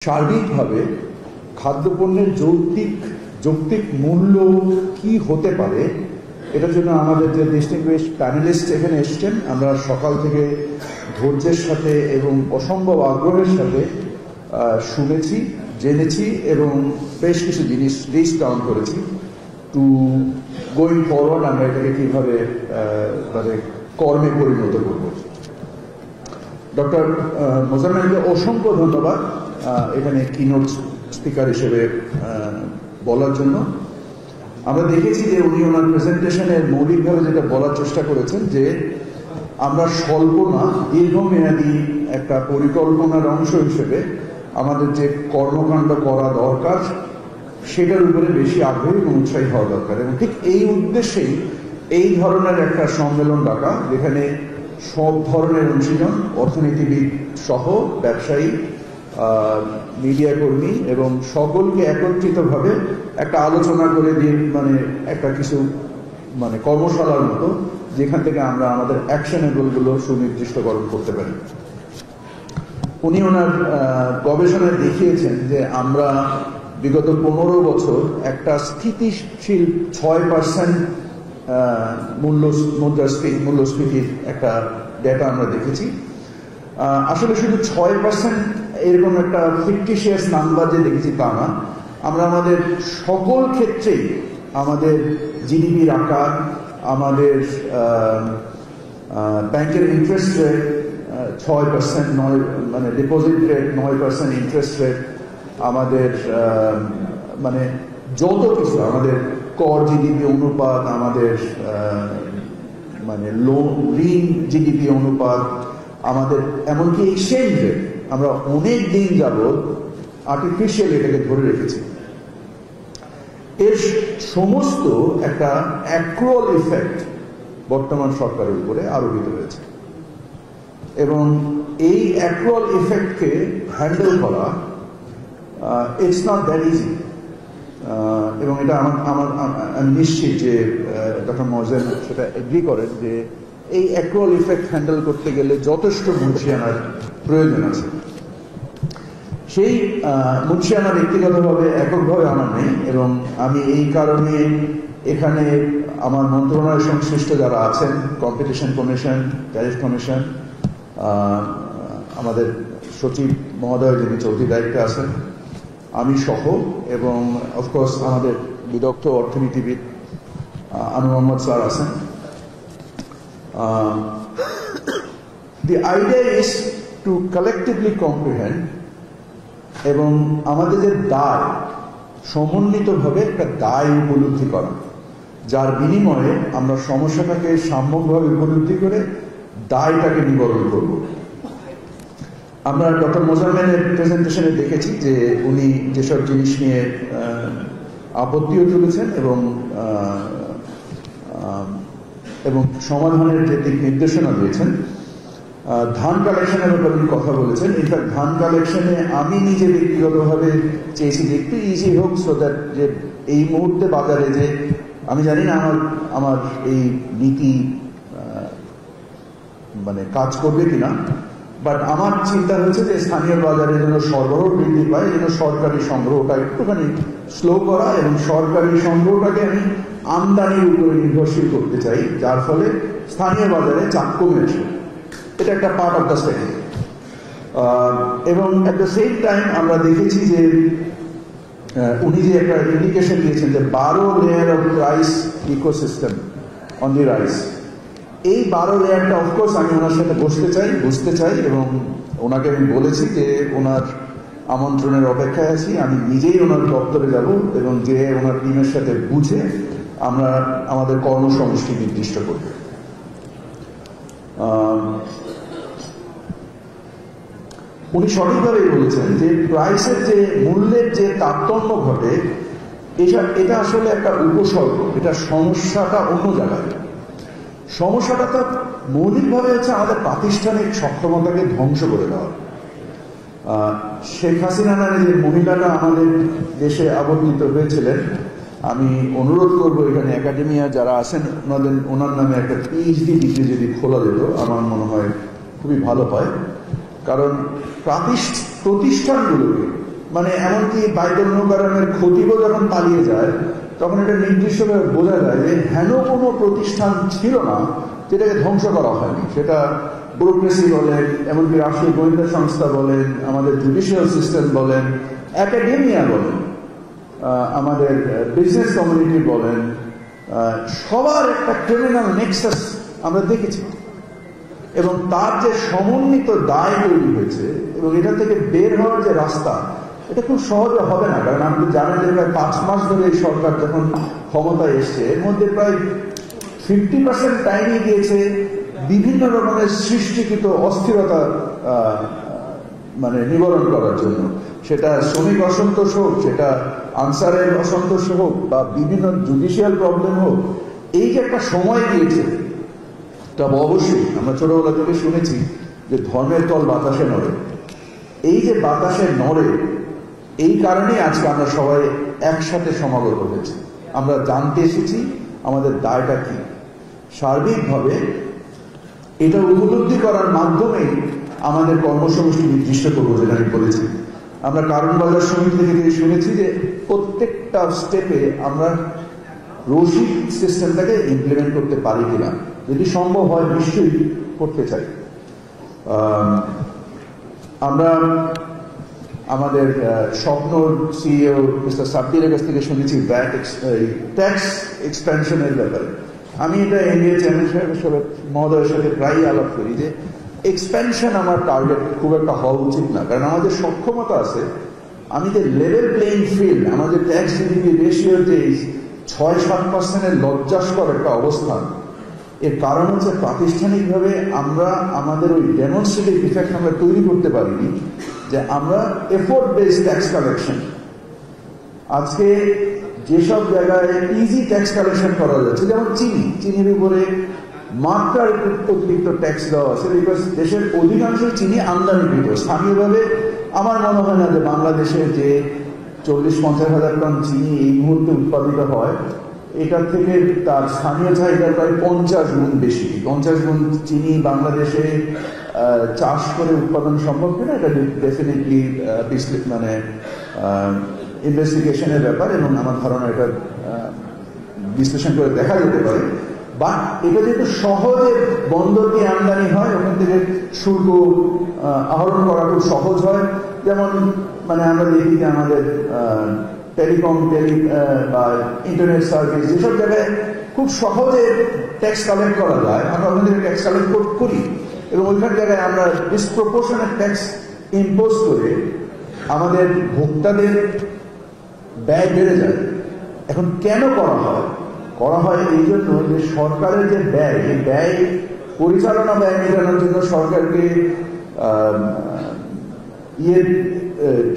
সার্বিকভাবে খাদ্যপণ্যের যৌক্তিক মূল্য কি হতে পারে এটার জন্য আমাদের যে ডিস্টিংগুইশড প্যানেলিস্ট এখানে এসেছেন, আমরা সকাল থেকে ধৈর্যের সাথে এবং অসম্ভব আগ্রহের সাথে শুনেছি, জেনেছি এবং বেশ কিছু জিনিস লিস্ট ডাউন করেছি। টু গোয়িং ফরওয়ার্ড আমরা এটাকে কীভাবে মানে কর্মে পরিণত করব। ডক্টর মোজাম্মেলকে অসংখ্য ধন্যবাদ এখানে কিনোট স্পিকার হিসেবে বলার জন্য। আমরা দেখেছি যে উনি ওনার প্রেজেন্টেশনের মৌলিকভাবে যেটা বলার চেষ্টা করেছেন যে আমরা স্বল্প না দীর্ঘমেয়াদী একটা পরিকল্পনার অংশ হিসেবে আমাদের যে কর্মকাণ্ড করা দরকার সেটার উপরে বেশি আগ্রহী এবং উৎসাহী হওয়া দরকার, এবং ঠিক এই উদ্দেশ্যেই এই ধরনের একটা সম্মেলন ডাকা, যেখানে সব ধরনের অংশীজন, অর্থনীতিবিদ সহ ব্যবসায়ী, মিডিয়া কর্মী এবং সকলকে একত্রিতভাবে একটা আলোচনা করে দিয়ে মানে একটা কিছু মানে কর্মশালার মতো, যেখান থেকে আমরা আমাদের অ্যাকশনেবলগুলো সুনির্দিষ্টকরণ করতে পারি। উনি ওনার গবেষণায় দেখিয়েছেন যে আমরা বিগত 15 বছর একটা স্থিতিশীল 6% মূল্যস্ফীতির একটা ডেটা আমরা দেখেছি। আসলে শুধু 6% এরকম একটা ফিকটিশিয়াস নাম্বার যে দেখেছি তা না, আমরা আমাদের সকল ক্ষেত্রেই আমাদের জিডিপির আকার, আমাদের ব্যাংকের ইন্টারেস্ট রেট 6%, মানে ডিপোজিট রেট 9%, ইন্টারেস্ট রেট, আমাদের মানে যত কিছু, আমাদের কর জিডিপি অনুপাত, আমাদের মানে ঋণ জিডিপি অনুপাত, আমাদের এমনকি এক্সচেঞ্জ রেট, আমরা অনেক দিন যাবৎ আর্টিফিশিয়াল এটাকে ধরে রেখেছি। এর সমস্ত একটা অ্যাক্রুয়াল ইফেক্ট বর্তমান সরকারের উপরে আরোপিত হয়েছে, এবং এই অ্যাক্রুয়াল ইফেক্টকে হ্যান্ডেল করা ইটস নট দ্যাট ইজি। এবং এটা আমি নিশ্চিত যে ডক্টর মোজেন সেটা এগ্রি করেন যে এই অ্যাক্রুয়াল ইফেক্ট হ্যান্ডেল করতে গেলে যথেষ্ট মুন্সিয়ানার প্রয়োজন আছে। সেই মুন্সিয়ানা ব্যক্তিগতভাবে এককভাবে আমার নেই, এবং আমি এই কারণে এখানে আমার মন্ত্রণালয় সংশ্লিষ্ট যারা আছেন, কম্পিটিশন কমিশন, ট্যারিফ কমিশন, আমাদের সচিব মহোদয় যিনি চৌধুরী দায়িত্বে আছেন, আমি সহ, এবং অফকোর্স আমাদের বিদগ্ধ অর্থনীতিবিদ আনু মোহাম্মদ স্যার আছেন। The idea is to collectively comprehend এবং আমাদের যে দায়, সমন্বিতভাবে একটা দায় উপলব্ধি করা, যার বিনিময়ে আমরা সমস্যাটাকে সাম্যকভাবে উপলব্ধি করে দায়টাকে নিবারণ করব। আমরা ডক্টর মোজাম্মেলের প্রেজেন্টেশনে দেখেছি যে উনি যেসব জিনিস নিয়ে আপত্তিও তুলেছেন এবং সমাধানের যে দিক নির্দেশনা দিয়েছেন। ধান কালেকশনের ব্যাপারে উনি কথা বলেছেন। ইনফ্যাক্ট ধান কালেকশনে আমি নিজে ব্যক্তিগতভাবে চেয়েছি যে একটু ইজি হোক, সো দ্যাট যে এই মুহূর্তে বাজারে যে আমি জানি না আমার এই নীতি মানে কাজ করবে কিনা, বাট আমার চিন্তা হয়েছে যে স্থানীয় বাজারে যেন সরবরাহ বৃদ্ধি পায়, যেন সরকারি সংগ্রহটা একটুখানি স্লো করা, এবং সরকারি সংগ্রহটাকে আমি আমদানির উপরে নির্ভরশীল করতে চাই, যার ফলে স্থানীয় বাজারে চাপ কমে আসে। এটা একটা পার্ট অফ দ্য স্ট্র্যাটেজি। এবং অ্যাট দ্য সেম টাইম আমরা দেখেছি যে উনি যে একটা ইন্ডিকেশন দিয়েছেন যে 12 layer of price ecosystem on the rice, এই 12 লেয়ারটা অফকোর্স আমি ওনার সাথে বুঝতে চাই, এবং ওনাকে আমি বলেছি যে ওনার আমন্ত্রণের অপেক্ষায় আছি। আমি নিজেই ওনার দপ্তরে যাব এবং যে ওনার টিমের সাথে বুঝে আমরা আমাদের কর্মসমষ্টি নির্দিষ্ট করব। উনি সঠিকভাবেই বলেছেন যে প্রাইসের যে মূল্যের যে তারতম্য ঘটে, এটা আসলে একটা উপসর্গ, এটা সমস্যাটা অন্য জায়গায়। সমস্যাটা তো মৌলিকভাবে হচ্ছে আমাদের প্রাতিষ্ঠানিক সক্ষমতাকে ধ্বংস করে দেওয়া। শেখ হাসিনা নামে যে মহিলাটা আমাদের দেশে আবর্তিত হয়েছিলেন, আমি অনুরোধ করবো এখানে একাডেমিয়া যারা আছেন ওনার নামে একটা পিএইচডি ডিগ্রি যদি খোলা যেত, আমার মনে হয় খুবই ভালো হয়। কারণ প্রতিষ্ঠানগুলোকে মানে এমনকি বাইতুল মুকাররমের খতিবও যখন পালিয়ে যায় তখন এটা নির্দিষ্টভাবে বোঝা যায় যে হেন কোনো প্রতিষ্ঠান ছিল না যেটাকে ধ্বংস করা হয়নি। সেটা ব্যুরোক্রেসি বলেন, এমনকি রাষ্ট্রীয় গোয়েন্দা সংস্থা বলেন, আমাদের জুডিশিয়াল সিস্টেম বলেন, একাডেমিয়া বলেন, আমাদের বিজনেস কমিউনিটি বলেন, সবার একটা ক্রিমিনাল নেক্সাস আমরা দেখেছি এবং তার যে সমন্বিত দায় তৈরি হয়েছে এবং এটা থেকে বের হওয়ার যে রাস্তা, এটা খুব সহজে হবে না। কারণ আপনি জানেন যে প্রায় 5 মাস ধরে এই সরকার যখন ক্ষমতায় এসছে এর মধ্যে প্রায় 50% টাইমই গিয়েছে বিভিন্ন রকমের সৃষ্টিকৃত অস্থিরতা মানে নিবারণ করার জন্য। সেটা শ্রমিক অসন্তোষ হোক, সেটা আনসারের অসন্তোষ হোক, বা বিভিন্ন জুডিশিয়াল প্রবলেম হোক, এই যে একটা সময় গিয়েছে, তবে অবশ্যই আমরা ছোটবেলা থেকে শুনেছি যে ধর্মের তল বাতাসে নড়ে। এই যে বাতাসে নড়ে, এই কারণেই আজকে আমরা সবাই একসাথে সমাগত হয়েছি। আমরা জানতে এসেছি আমাদের দায়টা কি। সার্বিকভাবে এটা উপলব্ধি করার মাধ্যমেই আমাদের কর্মসূচি নির্দিষ্ট করবো, যেটা আমি বলেছি। আমরা কারণ বাজার সমিতি থেকে শুনেছি যে প্রত্যেকটা স্টেপে আমরা রসিদ সিস্টেমটাকে ইমপ্লিমেন্ট করতে পারি কিনা, যদি সম্ভব হয় নিশ্চয়ই করতে চাই। আমরা আমাদের স্বপ্ন সিইও মিস্টার সাব্বিরের কাছ থেকে শুনেছি ট্যাক্স এক্সপেনশনের ব্যাপারে। আমি এটা এনডিএ চেয়ারম্যান সাহেবের মহোদয়ের সাথে প্রায়ই আলাপ করি যে এক্সপেনশন আমার টার্গেট খুব একটা হওয়া উচিত না, কারণ আমাদের সক্ষমতা আছে। আমি যে লেভেল প্লেইং ফিল্ড, আমাদের ট্যাক্স জিডিপি রেশিওর যে 6-7% লজ্জাস্কর একটা অবস্থান, এর কারণ হচ্ছে প্রাতিষ্ঠানিকভাবে আমরা আমাদের ওই ডেমনস্ট্রেটিভ ইফেক্ট আমরা তৈরি করতে পারিনি যে আমরা এফোর্ট বেসড ট্যাক্স কালেকশন। আজকে যেসব জায়গায় ইজি ট্যাক্স কালেকশন করা যাচ্ছে, যেমন চিনির উপরে মাত্রার অতিরিক্ত ট্যাক্স দেওয়া আছে, বিকজ দেশের অধিকাংশ চিনি আমদানিকৃত। স্থানীয়ভাবে আমার মনে হয় না যে বাংলাদেশে যে 40-50 হাজার টন চিনি এই মুহূর্তে উৎপাদিত হয়, এটার থেকে তার স্থানীয় চাহিদা প্রায় 50 গুণ বেশি। 50 গুণ চিনি বাংলাদেশে চাষ করে উৎপাদন সম্ভব কিনা, এটা ডেফিনেটলি মানে ইনভেস্টিগেশনের ব্যাপার, এবং আমার ধারণা এটা বিশ্লেষণ করে দেখা যেতে পারে। বা এটা যেহেতু সহজে বন্দর দিয়ে আমদানি হয়, ওখান থেকে শুল্ক আহরণ করা খুব সহজ হয়। যেমন মানে আমরা দেখি যে আমাদের টেলিকম বা ইন্টারনেট সার্ভিস, যেসব জায়গায় খুব সহজে ট্যাক্স কালেক্ট করা যায়, আমরা ওখান থেকে ট্যাক্স কালেক্ট করি, এবং ওইখান জায়গায় আমরা ডিসপ্রপোর্শনাল ট্যাক্স ইম্পোজ করে আমাদের ভোক্তাদের ব্যয় বেড়ে যায়। এখন কেন করা হয়? করা হয় এই জন্য যে সরকারের যে ব্যয়, এই ব্যয় পরিচালনা ব্যয় মেটানোর জন্য সরকারকে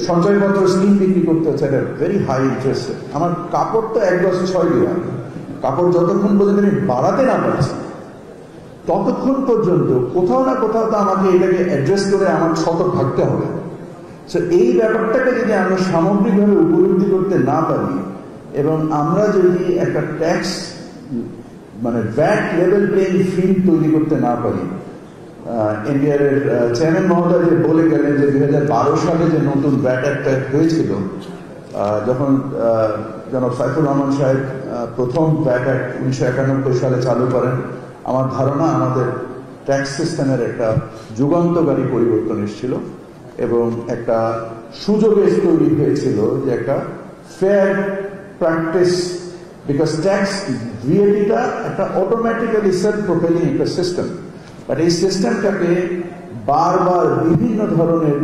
সঞ্চয়পত্র স্কিম বিক্রি করতে হচ্ছে, এটা ভেরি হাই ইন্টারেস্ট। আমার কাপড় তো 1 গজ 6 বিঘা, কাপড় যতক্ষণ পর্যন্ত আমি বাড়াতে না পারছি ততক্ষণ পর্যন্ত কোথাও না কোথাও তো আমাকে এটাকে অ্যাড্রেস করে আমার শতক ভাগতে হবে। সো এই ব্যাপারটাকে যদি আমরা সামগ্রিকভাবে উপলব্ধি করতে না পারি, এবং আমরা যদি একটা ট্যাক্স মানে ভ্যাট লেভেল প্লেইং ফিল্ড তৈরি করতে না পারি, এনবিআর এর চেয়ারম্যান মহোদয় যে বলে গেলেন যে 2012 সালে যে নতুন ভ্যাট অ্যাক্ট হয়েছিল, যখন জনাব সাইফুর রহমান সাহেব প্রথম ভ্যাট অ্যাক্ট 1991 সালে চালু করেন, আমার ধারণা আমাদের ট্যাক্স সিস্টেমের একটা যুগান্তকারী পরিবর্তন এসেছিল এবং একটা সুযোগের তৈরি হয়েছিল যে একটা ফেয়ার প্র্যাকটিস, বিকজ ট্যাক্স ভিএটিটা একটা অটোমেটিক্যালি সেলফ প্রোপেলিং একটা সিস্টেম, বাট এই সিস্টেমটাকে বারবার বিভিন্ন ধরনের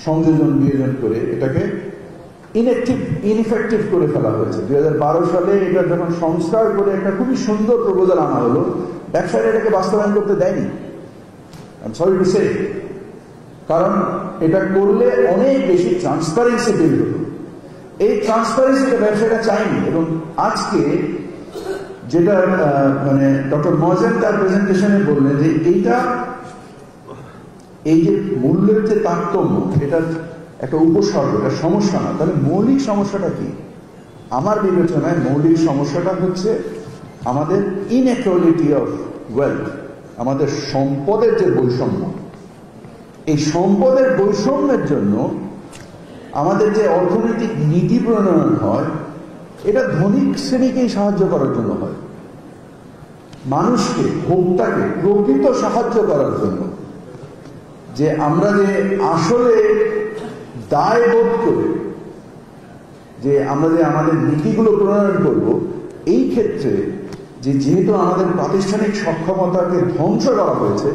সংযোজন বিয়োজন করে এটাকে ইনএফেক্টিভ করে ফেলা হয়েছে। 2012 সালে এটা যখন সংস্কার করে একটা খুবই সুন্দর প্রপোজাল আনা হলো, ব্যবসায়ীরা এটাকে বাস্তবায়ন করতে দেয়নি। I am sorry to say, কারণ এটা করলে অনেক বেশি ট্রান্সপারেন্সি তৈরি হতো। এই ট্রান্সপারেন্সিটা ব্যবসায়ীরা চায়নি, এবং আজকে যেটা মানে ডক্টর মজেন তার প্রেজেন্টেশনে বললেন যে এই যে মূল্যের যে তারতম্য, এটা একটা উপসর্গ, এটা সমস্যা না। তাহলে মৌলিক সমস্যাটা কি? আমার বিবেচনায় মৌলিক সমস্যাটা হচ্ছে আমাদের ইনইকুয়ালিটি অফ ওয়েলথ, আমাদের সম্পদের যে বৈষম্য। এই সম্পদের বৈষম্যের জন্য আমাদের যে অর্থনৈতিক নীতি প্রণয়ন হয় এটা ধনিক শ্রেণীকেই সাহায্য করার জন্য হয়, মানুষকে, ভোক্তাকে প্রকৃত সাহায্য করার জন্য। যে আমরা যে আসলে দায়বোধ করে যে আমরা যে আমাদের নীতিগুলো প্রণয়ন করব, এই ক্ষেত্রে যেহেতু আমাদের প্রাতিষ্ঠানিক সক্ষমতাকে ধ্বংস করা হয়েছে,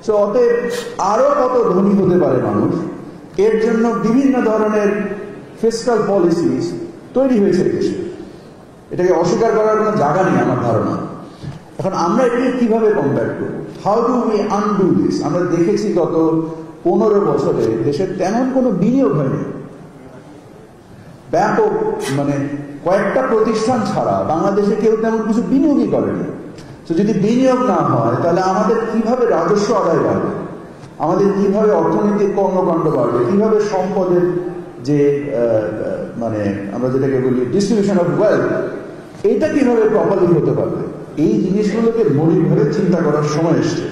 সো অতএব আরো কত ধনী হতে পারে মানুষ, এর জন্য বিভিন্ন ধরনের ফিসকাল পলিসিস তৈরি হয়েছে দেশে। এটাকে অস্বীকার করার কোনো জায়গা নেই আমার ধারণা। এখন আমরা এটাকে কিভাবে কম্পেয়ার করব? How do we undo this? আমরা দেখেছি গত 15 বছরে দেশের তেমন কোনো বিনিয়োগ হয়নি। ব্যাপক মানে কয়েকটা প্রতিষ্ঠান ছাড়া বাংলাদেশে কেউ তেমন কিছু বিনিয়োগই করেনি। তো যদি বিনিয়োগ না হয় তাহলে আমাদের কিভাবে রাজস্ব আদায় বাড়বে, আমাদের কিভাবে অর্থনৈতিক কর্মকাণ্ড বাড়বে, কিভাবে সম্পদের যে মানে আমরা যেটাকে বলি ডিস্ট্রিবিউশন অফ ওয়েলথ, এইটা কিভাবে প্রপারলি হতে পারবে, এই জিনিসগুলোকে মৌলিকভাবে চিন্তা করার সময় এসছে।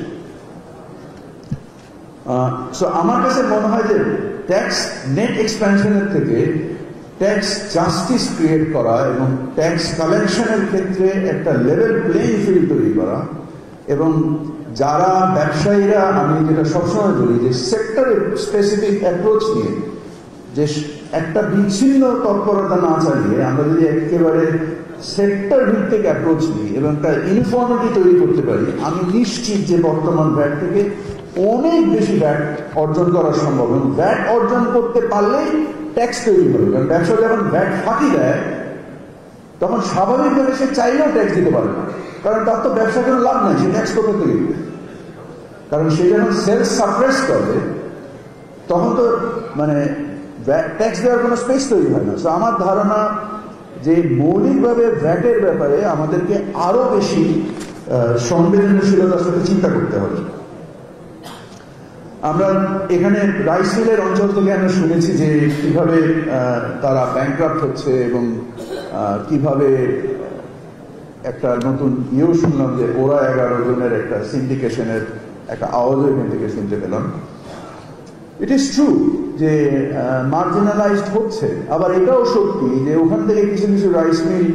সো আমার কাছে মনে হয় যে ট্যাক্স নেট এক্সপ্যানশনের থেকে ট্যাক্স জাস্টিস ক্রিয়েট করা এবং ট্যাক্স কালেকশনের ক্ষেত্রে একটা লেভেল প্লেইং ফিল্ড তৈরি করা, এবং যারা ব্যবসায়ীরা, আমি যেটা সবসময় বলি যে সেক্টর স্পেসিফিক অ্যাপ্রোচ নিয়ে যে একটা বিচ্ছিন্ন তৎপরতা না চালিয়ে আমরা যদি একেবারে সেক্টর ভিত্তিক অ্যাপ্রোচ নিই এবং একটা ইউনিফর্মিটি তৈরি করতে পারি, আমি নিশ্চিত যে বর্তমান ভ্যাট থেকে অনেক বেশি ভ্যাট অর্জন করা সম্ভব। এবং ভ্যাট অর্জন করতে পারলেই ট্যাক্স তৈরি হবে। কারণ ব্যবসা যখন ভ্যাট ফাঁকি দেয় তখন স্বাভাবিকভাবে সে চাইলেও ট্যাক্স দিতে পারে না, কারণ তার তো ব্যবসা কোনো লাভ নাই, সে ট্যাক্স কোথা থেকে দিবে? কারণ সে যখন সেলস সাপ্রেস করে তখন তো মানে ট্যাক্স দেওয়ার কোনো স্পেস তৈরি হয় না। তো আমার ধারণা যে মৌলিকভাবে ভ্যাটের ব্যাপারে আমাদেরকে আরো বেশি সংবেদনশীলতার সাথে চিন্তা করতে হবে। আমরা এখানে রাইস মিলের অঞ্চল থেকে আমরা শুনেছি যে কিভাবে তারা ব্যাংক্রাফট হচ্ছে এবং কিভাবে একটা নতুন ইয়েও শুনলাম যে ওরা 11 জনের একটা সিন্ডিকেশনের একটা আওয়াজও এখান থেকে শুনতে পেলাম। ইট ইজ ট্রু যে মার্জিনালাইজড হচ্ছে, আবার এটাও সত্যি যে ওখান থেকে কিছু কিছু রাইস মিল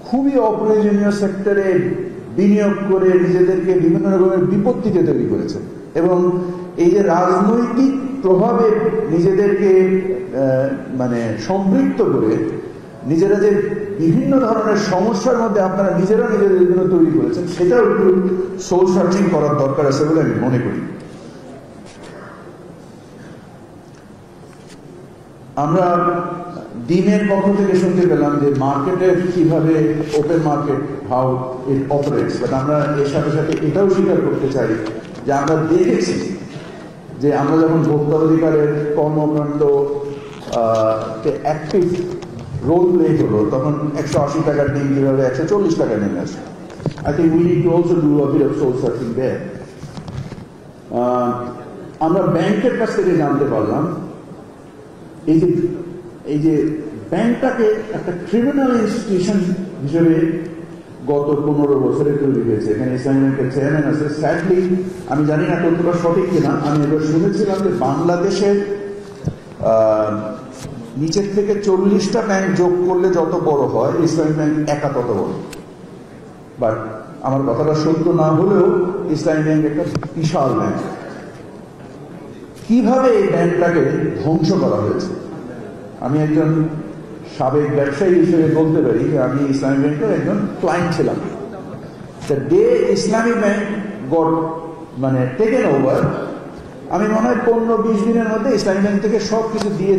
খুবই অপ্রয়োজনীয় সেক্টরে বিনিয়োগ করে নিজেদেরকে বিভিন্ন রকমের বিপত্তিতে তৈরি করেছে। এবং এই যে রাজনৈতিক প্রভাবে নিজেদেরকে মানে সম্পৃক্ত করে নিজেরা যে বিভিন্ন ধরনের সমস্যার মধ্যে আপনারা নিজেরা নিজেদের জন্য তৈরি করেছেন, সেটাও একটু সোল সার্চিং করার দরকার আছে বলে আমি মনে করি। আমরা ডিমের পক্ষ থেকে শুনতে পেলাম যে মার্কেটের কিভাবে open market how it operates, but আমরা এর সাথে সাথে এটাও স্বীকার করতে চাই যে আমরা দেখেছি যে আমরা যখন ভোক্তা অধিকারের কর্মকাণ্ড অ্যাক্টিভ রোল প্লে হলো তখন 180 টাকার ডিম কিভাবে 140 টাকা নেমে আসে। I think we need to also do a bit of soul searching there. আমরা ব্যাংকের কাছ থেকে জানতে পারলাম এই যে ব্যাংকটাকে একটা ক্রিমিনাল ইনস্টিটিউশন হিসেবে গত 15 বছরে তৈরি হয়েছে। এখানে ইসলামী ব্যাংকের চেয়ারম্যান আছে। স্যাডলি আমি জানি না কতটা সঠিক কিনা, আমি এবার শুনেছিলাম যে বাংলাদেশের নিচের থেকে 40টা ব্যাংক যোগ করলে যত বড় হয় ইসলামী ব্যাংক একা তত বড়। বাট আমার কথাটা সত্য না হলেও ইসলামী ব্যাংক একটা বিশাল ব্যাংক। কিভাবে এই ব্যাংকটাকে ধ্বংস করা হয়েছে? আমি একজন সাবেক ব্যবসায়ী হিসেবে বলতে পারি যে আমি ইসলামী ব্যাংকের একজন ক্লায়েন্ট ছিলাম। The day Islami bank goat মানে টেকেন ওভার, আমি মনে হয় 15-20 দিনের মধ্যে ইসলামী ব্যাংক থেকে সব কিছু দিয়ে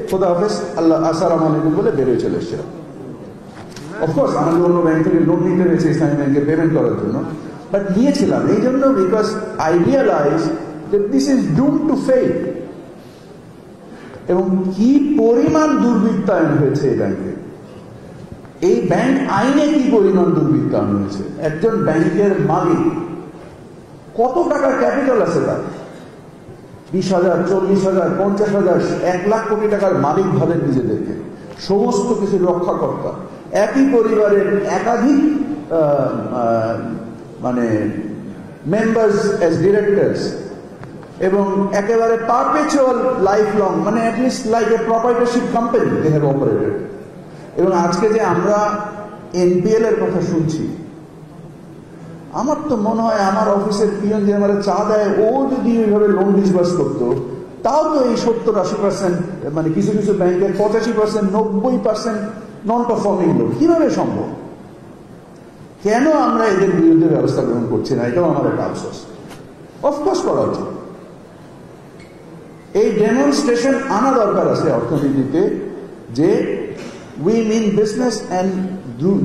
খোদা হাফেজ আল্লাহ আসসালামু আলাইকুম বলে বেরোয় চলে এসেছিলাম। অফকোর্স আমাদের অন্য ব্যাংক থেকে লোন নিতে হয়েছে ইসলামী ব্যাংকে পেমেন্ট করার জন্য, বাট নিয়েছিলাম এই জন্য because I realise that this is doomed to fail। এবং কি পরিমাণ দুর্বৃত্তায়ন হয়েছে এই ব্যাংকে, এই ব্যাংক আইনে কি পরিমাণ দুর্বৃত্তায়ন হয়েছে। একজন ব্যাংকের মালিক কত টাকার ক্যাপিটাল আছে তার, 20,000, 40,000, 50,000, 1 লাখ কোটি টাকার মালিক ভাবেন নিজেদেরকে, সমস্ত কিছু রক্ষাকর্তা। একই পরিবারের একাধিক মানে মেম্বার্স অ্যাজ ডিরেক্টরস, এবং একেবারে পারপেচুয়াল লাইফ লং, মানে at least like a proprietorship company they have operated. এবং আজকে যে আমরা এনপিএল এর কথা শুনছি, আমার তো মনে হয় আমার অফিসের পিয়ন যে আমার চা দেয়, ও যদি ওইভাবে লোন ডিসবার্স করতো, তাও তো এই 70-80%, মানে কিছু কিছু ব্যাংকের 85%, 90% নন পারফর্মিং লোন। কিভাবে সম্ভব? কেন আমরা এদের বিরুদ্ধে ব্যবস্থা গ্রহণ করছি না? এটাও আমার একটা আফসোস। অফকোর্স করা উচিত। এই ডেমনস্ট্রেশন আনা দরকার আছে অর্থনীতিতে, যে উই মিন বিজনেস অ্যান্ড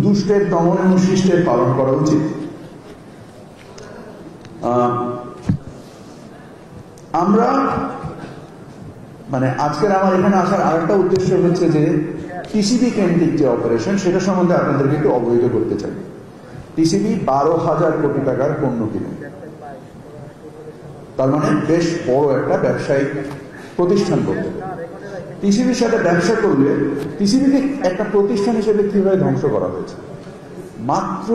দুষ্টের দমন এবং শিষ্টের পালন করা উচিত। আমরা মানে আজকের আমার এখানে আসার আরেকটা উদ্দেশ্য হচ্ছে যে টিসিবি কেন্দ্রিক যে অপারেশন, সেটা সম্বন্ধে আপনাদেরকে একটু অবহিত করতে চাই। টিসিবি 12,000 কোটি টাকার পণ্য কিনে, তার মানে বেশ বড় একটা ব্যবসায়িক প্রতিষ্ঠান করতে পারে। টিসিবির সাথে ব্যবসা করলে টিসিবিকে একটা প্রতিষ্ঠান হিসেবে কিভাবে ধ্বংস করা হয়েছে? মাত্র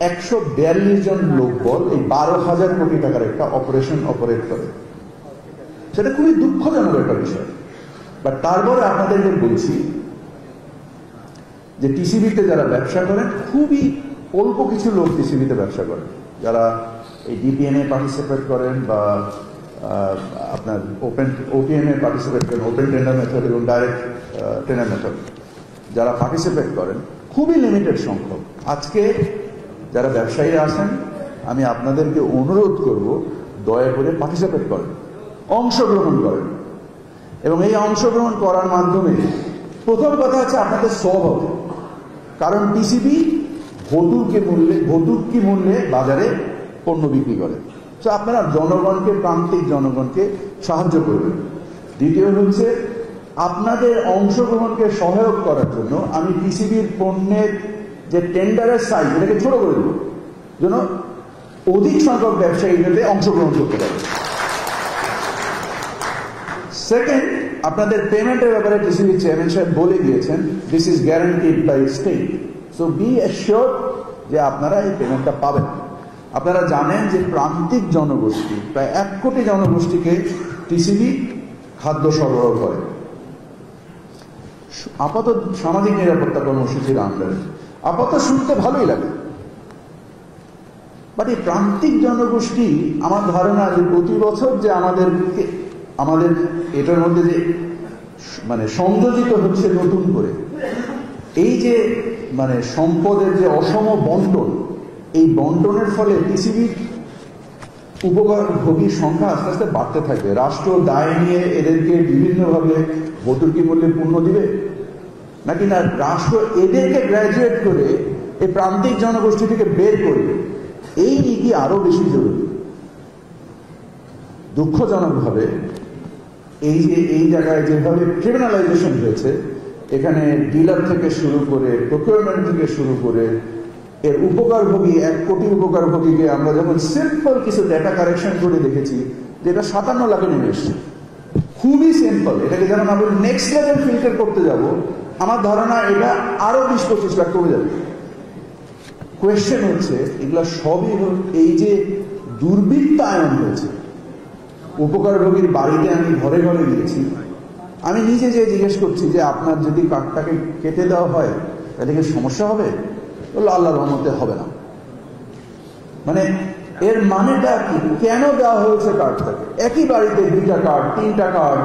142 জন লোকবল এই 12,000 কোটি টাকার একটা অপারেশন অপারেট করে। সেটা খুবই দুঃখজনক একটা বিষয়। বাট তারপরে আপনাদেরকে বলছি যে টিসিবিতে যারা ব্যবসা করেন, খুবই অল্প কিছু লোক টিসিবিতে ব্যবসা করেন, যারা এই ডিপিএম এ পার্টিসিপেট করেন বা আপনার ওটিএম এ পার্টিসিপেট করেন, ওপেন টেন্ডার মেথড এবং ডাইরেক্ট টেন্ডার মেথড যারা পার্টিসিপেট করেন, খুবই লিমিটেড সংখ্যক। আজকে যারা ব্যবসায়ীরা আছেন, আমি আপনাদেরকে অনুরোধ করব, দয়া করে পার্টিসিপেট করেন, অংশগ্রহণ করেন। এবং এই অংশগ্রহণ করার মাধ্যমে প্রথম কথা হচ্ছে আপনাদের সব হবে, কারণ টিসিবি ভর্তুকি মূল্যে বাজারে পণ্য বিক্রি করে। তো আপনারা জনগণকে, প্রান্তিক জনগণকে সাহায্য করবেন। দ্বিতীয় হচ্ছে আপনাদের অংশগ্রহণকে সহায়ক করার জন্য আমি টিসিবির পণ্যের যে টেন্ডারের সাইজ, এটাকে ছোট করে দেব, যেন অধিক সংখ্যক ব্যবসায়ী এটাতে অংশগ্রহণ করতে পারে। সেকেন্ড, আপনাদের পেমেন্টের ব্যাপারে টিসিবি চেয়ারম্যান সাহেব বলে দিয়েছেন, this is guaranteed by state, so be assured যে আপনারা এই পেমেন্টটা পাবেন। আপনারা জানেন যে প্রান্তিক জনগোষ্ঠী, প্রায় 1 কোটি জনগোষ্ঠীকে টিসিবি খাদ্য সরবরাহ করে আপাতত সামাজিক নিরাপত্তা কর্মসূচির আন্ডারে। আপাতত শুনতে ভালোই লাগে, বাট এই প্রান্তিক জনগোষ্ঠী, আমার ধারণা যে প্রতি বছর যে আমাদের এটার মধ্যে যে মানে সংযোজিত হচ্ছে নতুন করে, এই যে মানে সম্পদের যে অসম বন্টন, এই বন্টনের ফলে টিসিবির উপকারভোগীর সংখ্যা আস্তে আস্তে বাড়তে থাকবে। রাষ্ট্র দায় নিয়ে এদেরকে বিভিন্নভাবে ভর্তুকি মূল্যে পণ্য দিবে, নাকি না রাষ্ট্র এদেরকে গ্র্যাজুয়েট করে এই প্রান্তিক জনগোষ্ঠী থেকে বের করবে? এই নীতি আরো বেশি জরুরি। দুঃখজনকভাবে এই জায়গায় যেভাবে ক্রিমিনালাইজেশন হয়েছে, এখানে ডিলার থেকে শুরু করে, প্রকিউরমেন্ট থেকে শুরু করে, এর উপকারভোগী 1 কোটি উপকারভোগীকে আমরা যখন সিম্পল কিছু ডেটা কারেকশন করে দেখেছি, যেটা 57 লাখে নেমে এসছে। খুবই সিম্পল। এটাকে যখন আমরা নেক্সট লেভেল ফিল্টার করতে যাব, আমার ধারণা এটা আরো 20-25 লাখ কমে যাবে। কোয়েশ্চেন হচ্ছে, এগুলা সবই এই যে দুর্বৃত্তায়ন হয়েছে। উপকারভোগীর বাড়িতে আমি ঘরে ঘরে গিয়েছি, আমি নিজে যে জিজ্ঞেস করছি যে আপনার যদি কার্ডটাকে কেটে দেওয়া হয় তাহলে কি সমস্যা হবে? বললো আল্লাহর রহমতে হবে না। মানে এর মানেটা কি? কেন দেওয়া হয়েছে কার্ডটাকে? একই বাড়িতে 2টা কার্ড, 3টা কার্ড,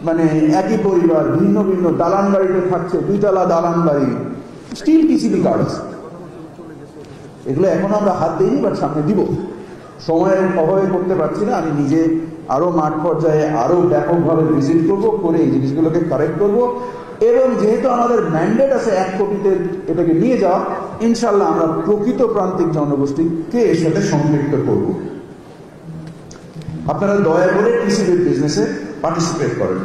মানে একই পরিবার, ভিন্ন ভিন্ন দালান বাড়িতে থাকছে, 2 তলা দালান বাড়ি, স্টিল টিসিবি কার্ড আছে। এগুলো এখন আমরা হাত দিইনি, বাট সামনে দিব। সময়ের অভাবে করতে পারছি না। আমি নিজে আরো মাঠ পর্যায়ে আরো ব্যাপকভাবে ভিজিট করব, করে এই জিনিসগুলোকে কারেক্ট করব। এবং যেহেতু আমাদের ম্যান্ডেট আছে 1 কোটিতে এটাকে নিয়ে যাওয়া, ইনশাল্লাহ আমরা প্রকৃত প্রান্তিক জনগোষ্ঠীকে এর সাথে সম্পৃক্ত করব। আপনারা দয়া করে টিসিবির বিজনেসে পার্টিসিপেট করেন।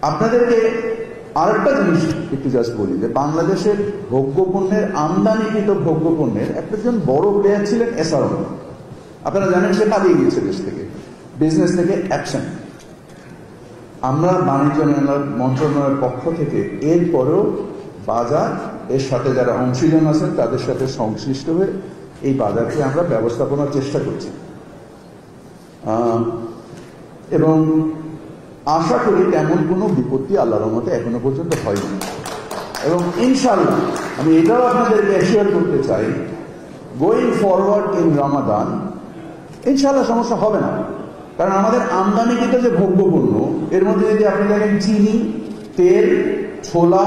আপনাদেরকে আরেকটা জিনিস একটু জাস্ট বলি, যে বাংলাদেশের ভোগ্যপণ্যের, আমদানিকৃত ভোগ্যপণ্যের একজন বড় প্লেয়ার ছিলেন এসআরএম। আপনারা জানেন সে পালিয়ে গিয়েছে দেশ থেকে, বিজনেস থেকে অ্যাকশন। আমরা বাণিজ্য মন্ত্রণালয়ের পক্ষ থেকে এরপরেও বাজার, এর সাথে যারা অংশীজন আছেন তাদের সাথে সংশ্লিষ্ট হয়ে এই বাজারকে আমরা ব্যবস্থাপনার চেষ্টা করছি। এবং আশা করি তেমন কোনো বিপত্তি আল্লাহর রহমতে এখনো পর্যন্ত হয়নি। এবং ইনশাআল্লাহ আমি এটাও আপনাদেরকে অ্যাসিওর করতে চাই, গোয়িং ফরওয়ার্ড ইন রমাদান ইনশাআল্লাহ সমস্যা হবে না। কারণ আমাদের আমদানিকৃত যে ভোগ্যপণ্য, এর মধ্যে যদি আপনি দেখেন চিনি, তেল, ছোলা,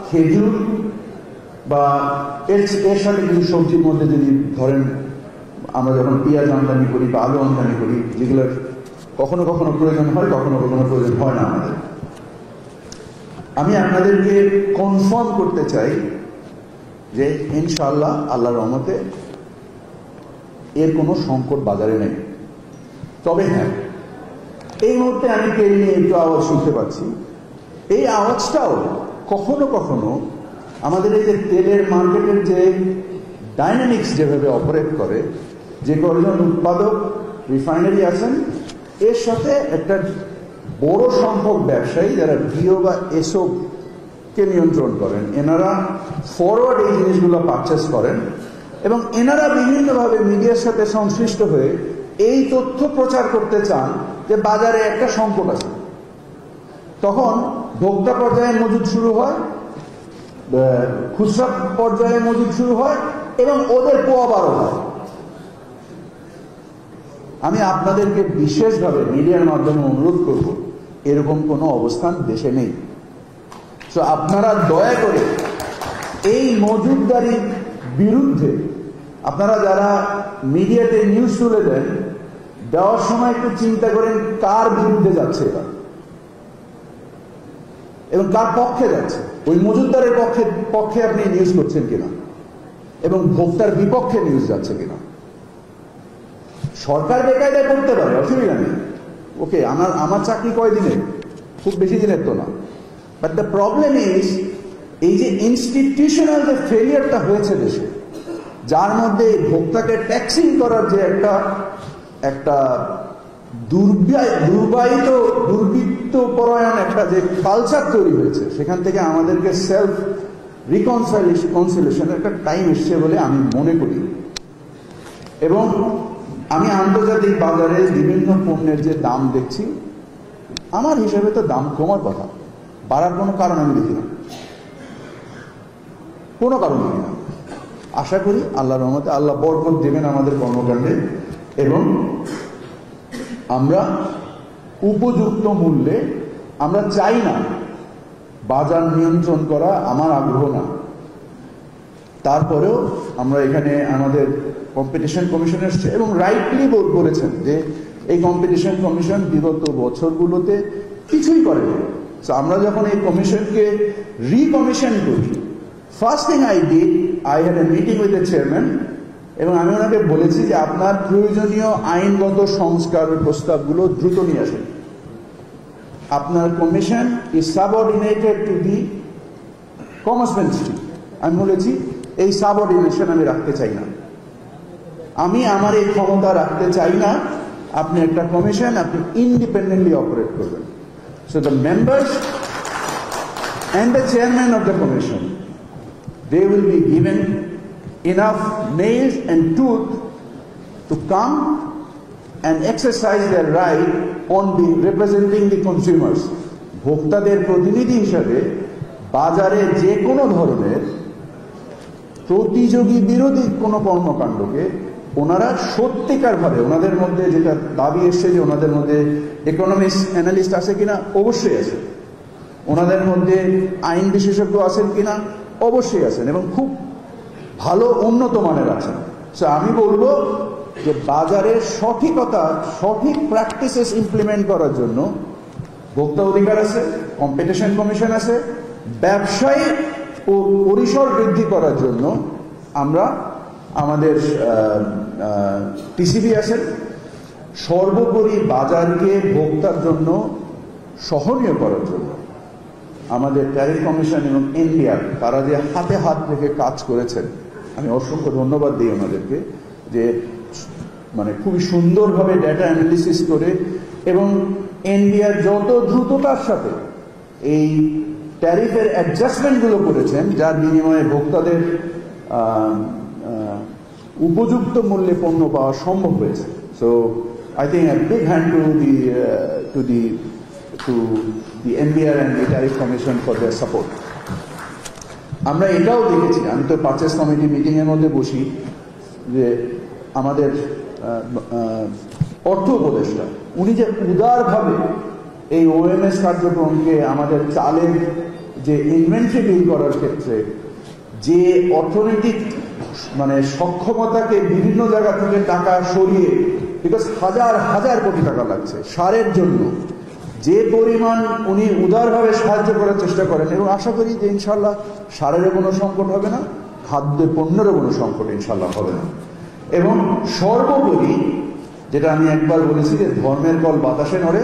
খেজুর বা এর সাথে কিছু সবজির মধ্যে যদি ধরেন আমরা যখন পেঁয়াজ আমদানি করি বা আলু আমদানি করি, যেগুলোর কখনো কখনো প্রয়োজন হয়, কখনো কখনো প্রয়োজন হয় না আমাদের, আমি আপনাদেরকে কনফার্ম করতে চাই যে ইনশাআল্লাহ আল্লাহর রহমতে এর কোনো সংকট বাজারে নেই। তবে হ্যাঁ, এই মুহূর্তে আমি তেল নিয়ে একটু আওয়াজ শুনতে পাচ্ছি। এই আওয়াজটাও কখনো কখনো আমাদের এই যে তেলের মার্কেটের যে ডাইনামিক্স যেভাবে অপারেট করে, যে কয়েকজন উৎপাদক রিফাইনারি আছেন, এর সাথে একটা বড় সংখ্যক ব্যবসায়ী যারা ভিও বা এসও কে নিয়ন্ত্রণ করেন, এনারা ফরওয়ার্ড এই জিনিসগুলো পারচেস করেন এবং এনারা বিভিন্নভাবে মিডিয়ার সাথে সংশ্লিষ্ট হয়ে এই তথ্য প্রচার করতে চান যে বাজারে একটা সংকট আছে। তখন ভোক্তা পর্যায়ে মজুদ শুরু হয়, খুচরা পর্যায়ে মজুদ শুরু হয় এবং ওদের পোয়াবারও হয়। আমি আপনাদেরকে বিশেষভাবে মিডিয়ার মাধ্যমে অনুরোধ করব, এরকম কোনো অবস্থান দেশে নেই। তো আপনারা দয়া করে এই মজুদদারির বিরুদ্ধে আপনারা যারা মিডিয়াতে নিউজ তুলে দেন, দেওয়ার সময় একটু চিন্তা করেন কার বিরুদ্ধে যাচ্ছে এটা এবং কার পক্ষে যাচ্ছে। ওই মজুদদারের পক্ষে আপনি নিউজ করছেন কিনা এবং ভোক্তার বিপক্ষে নিউজ যাচ্ছে কিনা। সরকার বেকায়দায় করতে পারে, অসুবিধা নেই, ওকে, আমার চাকরি কয়দিনের, খুব বেশি দিনের তো না। বাট দ্য প্রবলেম ইজ এই যে ইনস্টিটিউশনাল যে ফেলিয়ারটা হয়েছে দেশে, যার মধ্যে ভোক্তাকে ট্যাক্সিং করার যে একটা দুর্বৃত্তপরায়ণ একটা যে কালচার তৈরি হয়েছে, সেখান থেকে আমাদেরকে সেলফ রিকনসিলেশনের একটা টাইম এসছে বলে আমি মনে করি। এবং আমি আন্তর্জাতিক বাজারে বিভিন্ন পণ্যের যে দাম দেখছি, আমার হিসেবে তো দাম কমার কথা, বাড়ার কোনো কারণ আমি দেখি না, কোনো কারণ দেখি না। আশা করি আল্লাহর রহমতে আল্লাহ বরকত দেবেন আমাদের কর্মকাণ্ডে এবং আমরা উপযুক্ত মূল্যে, আমরা চাই না বাজার নিয়ন্ত্রণ করা আমার আগ্রহ না, তারপরেও আমরা এখানে আমাদের কম্পিটিশন কমিশন এসছে এবং রাইটলি বলেছেন যে এই কম্পিটিশন কমিশন বিগত বছরগুলোতে কিছুই করেনি। তো আমরা যখন এই কমিশনকে রিকমিশন করি, first thing I had a meeting with the chairman এবং আমি ওনাকে বলেছি যে আপনার প্রয়োজনীয় আইনগত সংস্কারের প্রস্তাবগুলো দ্রুত নিয়ে আসেন। আপনার commission is subordinated to the commerce ministry. আমি বলেছি এই সাবঅর্ডিনেশন আমি রাখতে চাই না, আমি আমার এই ক্ষমতা রাখতে চাই না। আপনি একটা কমিশন, আপনি ইন্ডিপেন্ডেন্টলি অপারেট করবেন। So the members and the chairman of the commission, they will be given enough nails and tooth to come and exercise their right on representing the consumers. ভোক্তাদের প্রতিনিধি হিসাবে বাজারে যে কোনো ধরনের প্রতিযোগী বিরোধী কোনো কর্মকাণ্ডকে ওনারা সত্যিকারভাবে, ওনাদের মধ্যে যেটা দাবি এসছে যে ওনাদের মধ্যে ইকোনমিক্স অ্যানালিস্ট আছে কিনা, অবশ্যই আছে। ওনাদের মধ্যে আইন বিশেষজ্ঞ আছেন কিনা, অবশ্যই আছেন এবং খুব ভালো উন্নত মানের আছেন। সো আমি বলবো যে বাজারের সঠিকতা, সঠিক প্র্যাকটিসেস ইমপ্লিমেন্ট করার জন্য ভোক্তা অধিকার আছে, কম্পিটিশন কমিশন আছে, ব্যবসায়ী ও পরিসর বৃদ্ধি করার জন্য আমরা আমাদের টিসিবি আছেন। সর্বোপরি বাজারকে ভোক্তার জন্য সহনীয় করার জন্য আমাদের ট্যারিফ কমিশন এবং এনবিআর, তারা যে হাতে হাত রেখে কাজ করেছেন, আমি অসংখ্য ধন্যবাদ দিই ওনাদেরকে, যে মানে খুবই সুন্দরভাবে ডেটা অ্যানালিসিস করে এবং এনবিআর যত দ্রুততার সাথে এই ট্যারিফের অ্যাডজাস্টমেন্টগুলো করেছেন, যার বিনিময়ে ভোক্তাদের উপযুক্ত মূল্যে পণ্য পাওয়া সম্ভব হয়েছে। So I think a big hand to the to the NBR and the Tariff Commission for their support. আমরা এটাও দেখেছি, আমি তো পারচেস কমিটি মিটিংয়ের মধ্যে বসি, যে আমাদের অর্থ উপদেষ্টা উনি যে উদারভাবে এই ওএমএস কার্যক্রমকে আমাদের চালের যে ইনভেন্টরি বিল করার ক্ষেত্রে যে অর্থনৈতিক মানে সক্ষমতাকে বিভিন্ন জায়গা থেকে টাকা সরিয়ে, বিকজ হাজার হাজার কোটি টাকা লাগছে সারের জন্য, যে পরিমাণ উনি উদারভাবে সাহায্য করার চেষ্টা করেন, এবং আশা করি যে ইনশাল্লাহ সারেরও কোনো সংকট হবে না, খাদ্য পণ্যেরও কোনো সংকট ইনশাল্লাহ হবে না। এবং সর্বোপরি যেটা আমি একবার বলেছি যে ধর্মের কল বাতাসে নড়ে,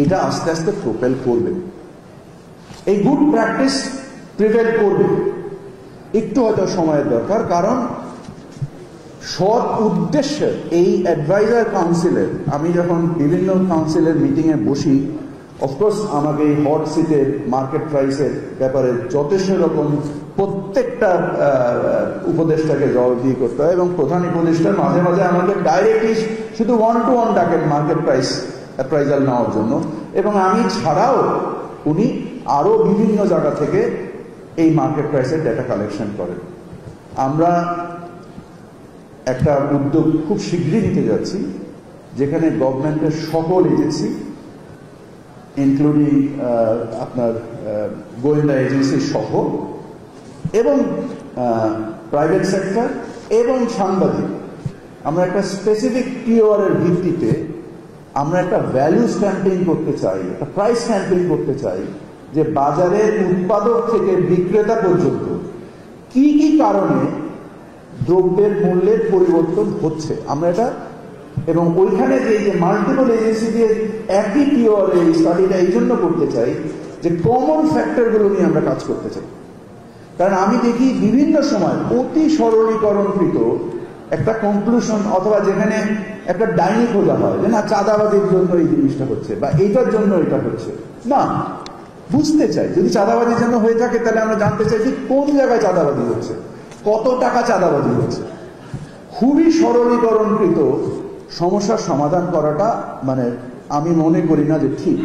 এটা আস্তে আস্তে প্রোপেল করবে, এই গুড প্র্যাকটিস প্রিভেল করবে। একটু হয়তো সময়ের দরকার, কারণ সৎ উদ্দেশ্যে এই অ্যাডভাইজার কাউন্সিলের, আমি যখন বিভিন্ন কাউন্সিলের মিটিংয়ে বসি, অফকোর্স আমাকে এই হট সিটের মার্কেট প্রাইসের ব্যাপারে যথেষ্ট রকম প্রত্যেকটা উপদেষ্টাকে জবাবদিহি করতে হয়, এবং প্রধান উপদেষ্টা মাঝে মাঝে আমাকে ডাইরেক্টলি শুধু 1-to-1 ডাকেন মার্কেট প্রাইস অ্যাপ্রাইজাল নেওয়ার জন্য, এবং আমি ছাড়াও উনি আরও বিভিন্ন জায়গা থেকে এই মার্কেট প্রাইসের ডেটা কালেকশন করেন। আমরা একটা উদ্যোগ খুব শীঘ্রই নিতে যাচ্ছি, যেখানে গভর্নমেন্টের সকল এজেন্সি ইনক্লুডিং আপনার গোয়েন্দা এজেন্সি সহ, এবং প্রাইভেট সেক্টর এবং সাংবাদিক, আমরা একটা স্পেসিফিক টিওআর এর ভিত্তিতে আমরা একটা ভ্যালু স্ট্যাম্পিং করতে চাই, একটা প্রাইস স্ট্যাম্পিং করতে চাই, যে বাজারের উৎপাদক থেকে বিক্রেতা পর্যন্ত কি কি কারণে দ্রব্যের মূল্যের পরিবর্তন হচ্ছে আমরা এটা, এবং ওইখানে যে মাল্টিপল এজেন্সি দিয়ে একই টিওআর এই স্টাডিটা এই জন্য করতে চাই যে কমন ফ্যাক্টরগুলো নিয়ে আমরা কাজ করতে চাই। কারণ আমি দেখি বিভিন্ন সময় অতি সরলীকরণকৃত একটা কনক্লুশন, অথবা যেখানে একটা ডাইনি খোঁজা হয় যে না চাঁদাবাজির জন্য এই জিনিসটা হচ্ছে বা এইটার জন্য এটা হচ্ছে, না, বুঝতে চাই যদি চাঁদাবাজির জন্য হয়ে থাকে তাহলে আমরা জানতে চাই যে কোন জায়গায় চাঁদাবাজি হচ্ছে, কত টাকা চাঁদাবাজি হচ্ছে। খুবই সরলীকরণকৃত সমস্যার সমাধান করাটা মানে আমি মনে করি না যে ঠিক,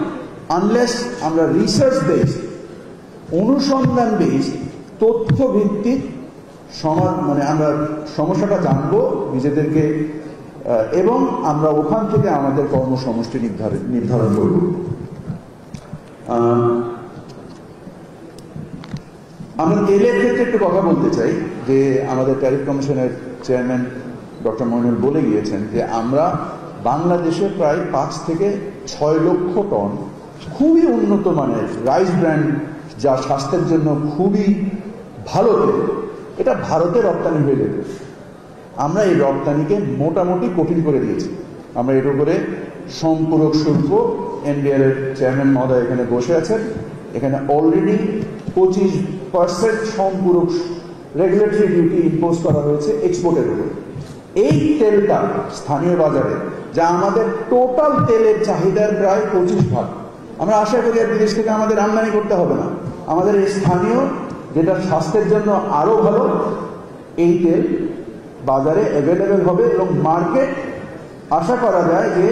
আনলেস আমরা রিসার্চ বেসড, অনুসন্ধান বেসড, তথ্য ভিত্তিক মানে আমরা সমস্যাটা জানবো নিজেদেরকে, এবং আমরা ওখান থেকে আমাদের কর্মসমষ্টি নির্ধারণ করব। আমরা তেলের ক্ষেত্রে একটু কথা বলতে চাই, যে আমাদের ট্যারিফ কমিশনের চেয়ারম্যান ডক্টর মইনুল বলে গিয়েছেন যে আমরা বাংলাদেশে প্রায় 5 থেকে 6 লক্ষ টন খুবই উন্নত মানের রাইস ব্র্যান্ড, যা স্বাস্থ্যের জন্য খুবই ভালো তেল, এটা ভারতে রপ্তানি হয়ে যেত। আমরা এই রপ্তানিকে মোটামুটি কঠিন করে দিয়েছি। আমরা এর উপরে সম্পূরক শুল্ক, এনবিআর এর চেয়ারম্যান মহোদয় এখানে বসে আছেন, এখানে অলরেডি 25% সম্পূরক রেগুলেটরি ডিউটি ইম্পোজ করা হয়েছে এক্সপোর্টের উপর। এই তেলটা স্থানীয় বাজারে, যা আমাদের টোটাল তেলের চাহিদার প্রায় 25%, আমরা আশা করি আর বিদেশ থেকে আমাদের আমদানি করতে হবে না, আমাদের এই স্থানীয় যেটা স্বাস্থ্যের জন্য আরো ভালো, এই তেল বাজারে অ্যাভেলেবেল হবে, এবং মার্কেট আশা করা যায় যে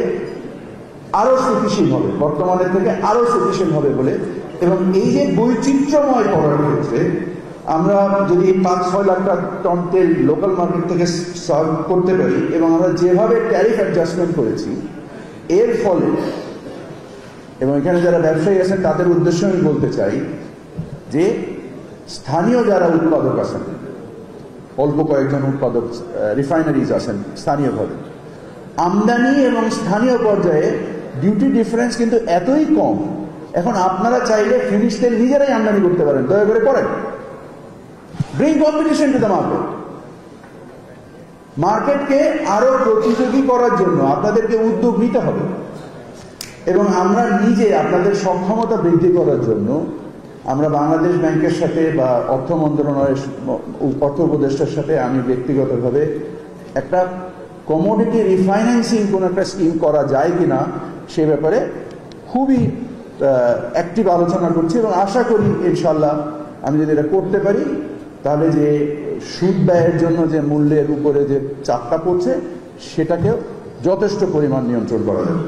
আরো স্থিতিশীল হবে, বর্তমানের থেকে আরো স্থিতিশীল হবে বলে। এবং এই যে বৈচিত্র্যময় করার ক্ষেত্রে আমরা যদি 5-6 লাখ টন তেল লোকাল মার্কেট থেকে সার্ভ করতে পারি, এবং আমরা যেভাবে ট্যারিফ অ্যাডজাস্টমেন্ট করেছি এর ফলে, এবং এখানে যারা ব্যবসায়ী আছেন তাদের উদ্দেশ্যে আমি বলতে চাই যে স্থানীয় যারা উৎপাদক আছেন, অল্প কয়েকজন উৎপাদক রিফাইনারিজ আছেন স্থানীয়ভাবে, আমদানি এবং স্থানীয় পর্যায়ে ডিউটি ডিফারেন্স কিন্তু এতই কম, এখন আপনারা চাইলে ফিনিশ তেল নিজেরাই আমদানি করতে পারেন, দয়া করে করেন। Bring competition to the market. মার্কেটকে আরো প্রতিযোগী করার জন্য আপনাদেরকে উদ্যোগ নিতে হবে, এবং আমরা নিজে আপনাদের সক্ষমতা বৃদ্ধি করার জন্য আমরা বাংলাদেশ ব্যাংকের সাথে বা অর্থ মন্ত্রণালয়ের অর্থ উপদেষ্টার সাথে আমি ব্যক্তিগতভাবে একটা কমোডিটি রিফাইন্যান্সিং কোন একটা স্কিম করা যায় কিনা সে ব্যাপারে খুবই অ্যাক্টিভ আলোচনা করছি, এবং আশা করি ইনশাল্লাহ আমি যদি এটা করতে পারি তাহলে যে সুদ ব্যয়ের জন্য যে মূল্যের উপরে যে চাপটা পড়ছে সেটাকেও যথেষ্ট পরিমাণ নিয়ন্ত্রণ করা যাবে।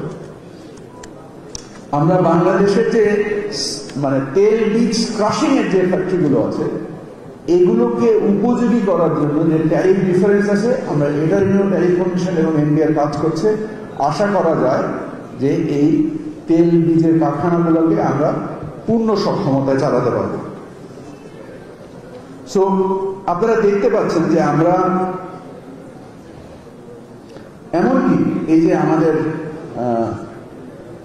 আমরা বাংলাদেশের যে মানে তেল বীজ ক্রাশিং এর যে ফ্যাক্টরিগুলো আছে এগুলোকে উপযোগী করার জন্য যে ট্যারিফ ডিফারেন্স আছে, আমরা এটার জন্য ট্যারিফ কমিশন এবং এনবিআর কাজ করছে। আশা করা যায় যে এই তেল বীজের কারখানাগুলোকে আমরা পূর্ণ সক্ষমতায় চালাতে পারব। সো আপনারা দেখতে পাচ্ছেন যে আমরা এমনকি এই যে আমাদের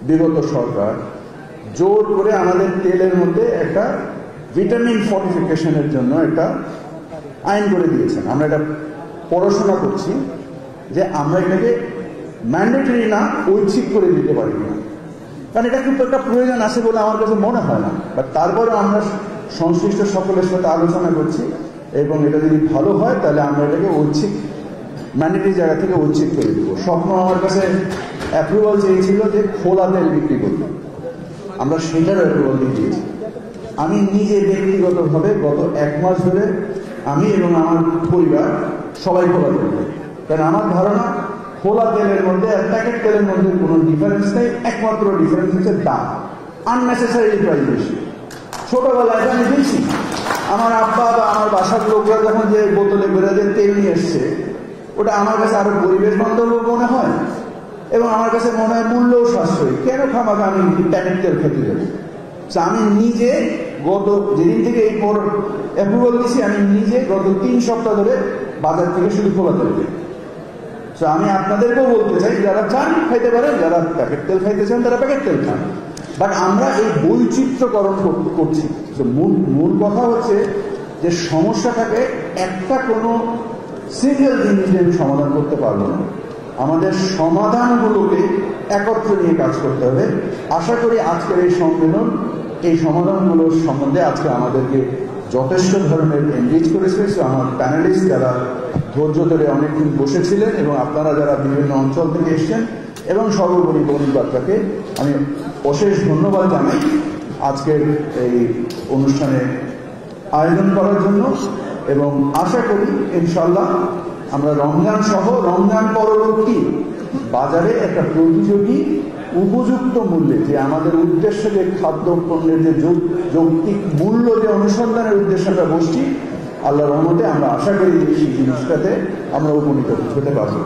বিগত সরকার জোর করে আমাদের তেলের মধ্যে একটা ভিটামিন ফর্টিফিকেশনের জন্য একটা আইন করে দিয়েছেন। আমরা এটা পড়াশোনা করছি যে আমরা এটাকে ম্যান্ডেটরি না ঐচ্ছিক করে দিতে পারি না, কারণ এটা কিন্তু একটা প্রয়োজন আছে বলে আমার কাছে মনে হয় না। বাট তারপরে আমরা সংশ্লিষ্ট সকলের সাথে আলোচনা করছি এবং এটা যদি ভালো হয় তাহলে আমরা এটাকে ঐচ্ছিক ম্যান্ডেটরি জায়গা থেকে ঐচ্ছিক করে দেবো। স্বপ্ন আমার কাছে অ্যাপ্রুভাল চেয়েছিল যে খোলা তেল বিক্রি করবো, আমরা সেটারও অ্যাপ্রুভাল দিয়ে দিয়েছি। আমি নিজে ব্যক্তিগতভাবে গত 1 মাস ধরে আমি এবং আমার পরিবার সবাই খোলা তেল খাই, কারণ আমার ধারণা খোলা তেলের মধ্যে আর প্যাকেট তেলের মধ্যে কোনো ডিফারেন্স নেই, একমাত্র ডিফারেন্স হচ্ছে দাম। আননেসেসারি প্রাইস বেশি। ছোটবেলায় আমি দেখছি আমার আব্বা বা আমার বাসার লোকরা যখন যে বোতলে বেরো যে তেল নিয়ে এসছে, ওটা আমার কাছে আরো পরিবেশ বান্ধব মনে হয় এবং আমার কাছে মনে হয় মূল্যও সাশ্রয়ী। কেন খামাকে আমি প্যাকেট তেল খেতে যাবো? আমি নিজে গত যেদিন থেকে এই অ্যাপ্রুভাল দিয়েছি, আমি নিজে গত 3 সপ্তাহ ধরে বাজার থেকে শুধু খোলা তেল দিই। আমি আপনাদেরকেও বলতে চাই, যারা চান খাইতে পারেন, যারা প্যাকেট তেল খাইতে চান তারা প্যাকেট তেল খান। বাট আমরা এই বৈচিত্র্যকরণ করছি। মূল কথা হচ্ছে যে সমস্যাটাকে একটা কোনো সিঙ্গেল জিনিস দিয়ে সমাধান করতে পারবো না, আমাদের সমাধানগুলোকে একত্র নিয়ে কাজ করতে হবে। আশা করি আজকের এই সম্মেলন এই সমাধানগুলোর সম্বন্ধে আজকে আমাদেরকে যথেষ্ট ধরনের এনগেজ করেছে। আমার প্যানেলিস্ট যারা ধৈর্য ধরে অনেকদিন বসেছিলেন এবং আপনারা যারা বিভিন্ন অঞ্চল থেকে এসছেন এবং সর্বোপরি বরুণ বার্তাকে আমি অশেষ ধন্যবাদ জানাই আজকের এই অনুষ্ঠানে আয়োজন করার জন্য। এবং আশা করি ইনশাল্লাহ আমরা রমজান সহ রমজান পরবর্তী বাজারে একটা প্রতিযোগী উপযুক্ত মূল্যে, যে আমাদের উদ্দেশ্য যে খাদ্য পণ্যের যে যৌক্তিক মূল্য যে অনুসন্ধানের উদ্দেশ্যে আমরা বসছি, আল্লাহর রহমতে আমরা আশা করি যে সেই জিনিসটাতে আমরা উপনীত হতে পারবো।